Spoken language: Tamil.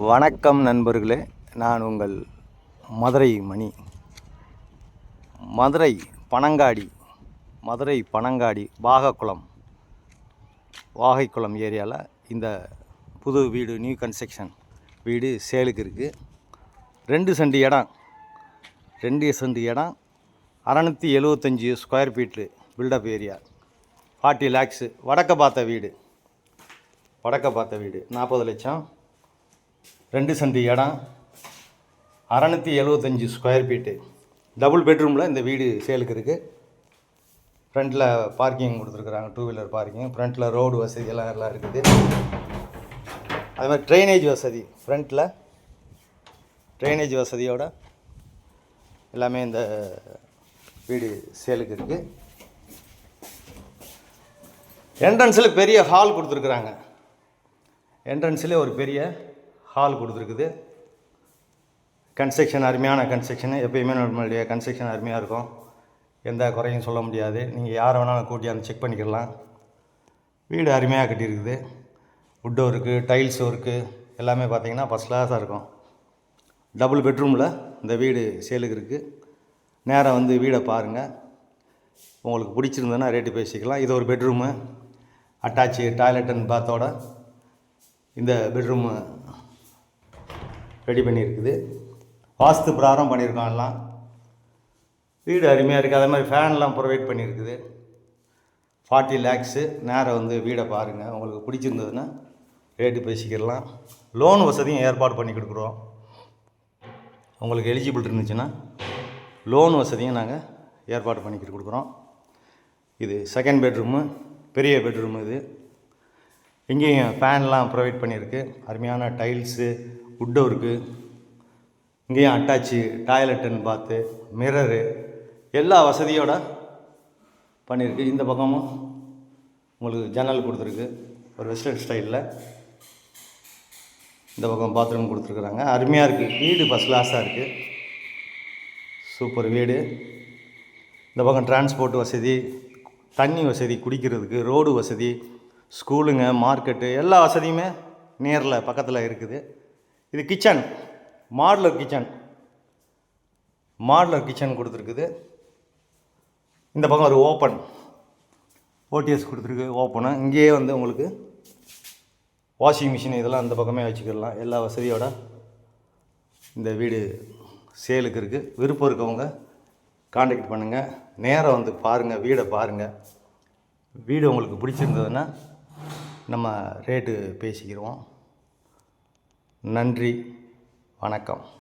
வணக்கம் நண்பர்களே, நான் உங்கள் மதுரை மணி. மதுரை பனங்காடி வாகைக்குளம் ஏரியாவில் இந்த புது வீடு, நியூ கன்ஸ்ட்ரக்ஷன் வீடு சேலுக்கு இருக்குது. 2 சென்ட் இடம் 675 square feet build up area, 40 lakhs. வடக்க பார்த்த வீடு 40 லட்சம். 2 சென்ட் இடம் 675 ஸ்கொயர் ஃபீட்டு, டபுள் பெட்ரூமில் இந்த வீடு சேலுக்கு இருக்குது. ஃப்ரண்ட்டில் பார்க்கிங் கொடுத்துருக்குறாங்க, 2 வீலர் பார்க்கிங். ஃப்ரண்ட்டில் ரோடு வசதி எல்லாம் இருக்குது. அது மாதிரி ட்ரைனேஜ் வசதி, ஃப்ரண்ட்டில் ட்ரைனேஜ் வசதியோடு எல்லாமே இந்த வீடு சேலுக்கு இருக்குது. என்ட்ரன்ஸில் பெரிய ஹால் கொடுத்துருக்குறாங்க. என்ட்ரன்ஸில் ஒரு பெரிய ஹால் கொடுத்துருக்குது. கன்ஸ்ட்ரக்ஷன் அருமையான கன்ஸ்ட்ரக்ஷனு. எப்போயுமே நம்மளுடைய கன்ஸ்ட்ரக்ஷன் அருமையாக இருக்கும், எந்த குறையும் சொல்ல முடியாது. நீங்கள் யாரை வேணாலும் கூட்டியாந்து செக் பண்ணிக்கலாம். வீடு அருமையாக கட்டியிருக்குது. வுட் ஒர்க்கு, டைல்ஸ் ஒர்க்கு எல்லாமே பார்த்திங்கன்னா ஃபஸ்ட் கிளாஸாக இருக்கும். டபுள் பெட்ரூமில் இந்த வீடு சேலுக்கு இருக்குது. நேராக வந்து வீடை பாருங்கள். உங்களுக்கு பிடிச்சிருந்ததுன்னா ரேட்டு பேசிக்கலாம். இது ஒரு பெட்ரூமு, அட்டாச்சு டாய்லெட் அண்ட் பாத்தோட இந்த பெட்ரூமு ரெடி பண்ணியிருக்குது. வாஸ்து பிராரம் பண்ணியிருக்கோம் எல்லாம். வீடு அருமையாக இருக்குது. அதே மாதிரி ஃபேன்லாம் ப்ரொவைட் பண்ணியிருக்குது. 40 lakhs. நேரம் வந்து வீடை பாருங்கள். உங்களுக்கு பிடிச்சிருந்ததுன்னா ரேட்டு பேசிக்கிடலாம். லோன் வசதியும் ஏற்பாடு பண்ணி கொடுக்குறோம். உங்களுக்கு எலிஜிபிள் இருந்துச்சுன்னா லோன் வசதியும் நாங்கள் ஏற்பாடு பண்ணிக்கிட்டு கொடுக்குறோம். இது செகண்ட் பெட்ரூமு, பெரிய பெட்ரூமு. இது இங்கேயும் ஃபேன்லாம் ப்ரொவைட் பண்ணியிருக்கு. அருமையான டைல்ஸு, வுட் ஒர்க்கு. இங்கேயும் அட்டாச்சு டாய்லெட் அண்ட் பாத்து, மிரரு எல்லா வசதியோட பண்ணியிருக்கு. இந்த பக்கமும் உங்களுக்கு ஜன்னல் கொடுத்துருக்கு, ஒரு வெஸ்டர்ன் ஸ்டைலில். இந்த பக்கம் பாத்ரூம் கொடுத்துருக்குறாங்க. அருமையாக இருக்குது. வீடு ஃபஸ்ட் கிளாஸாக இருக்குது. சூப்பர் வீடு. இந்த பக்கம் டிரான்ஸ்போர்ட் வசதி, தண்ணி வசதி, குடிக்கிறதுக்கு ரோடு வசதி, ஸ்கூலுங்க, மார்க்கெட்டு எல்லா வசதியுமே நேரில் பக்கத்தில் இருக்குது. இது கிச்சன், மாடுலர் கிச்சன் கொடுத்துருக்குது. இந்த பக்கம் ஒரு ஓப்பன் ஓடிஎஸ் கொடுத்துருக்கு, ஓப்பனு. இங்கேயே வந்து உங்களுக்கு வாஷிங் மிஷின் இதெல்லாம் அந்த பக்கமே வச்சுக்கிடலாம். எல்லா வசதியோட இந்த வீடு சேலுக்கு இருக்குது. விருப்பம் இருக்கவங்க காண்டாக்ட் பண்ணுங்கள். நேராக வந்து பாருங்கள், வீடை பாருங்கள். வீடு உங்களுக்கு பிடிச்சிருந்ததுன்னா நம்ம ரேட்டு பேசிக்கிடுவோம். நன்றி, வணக்கம்.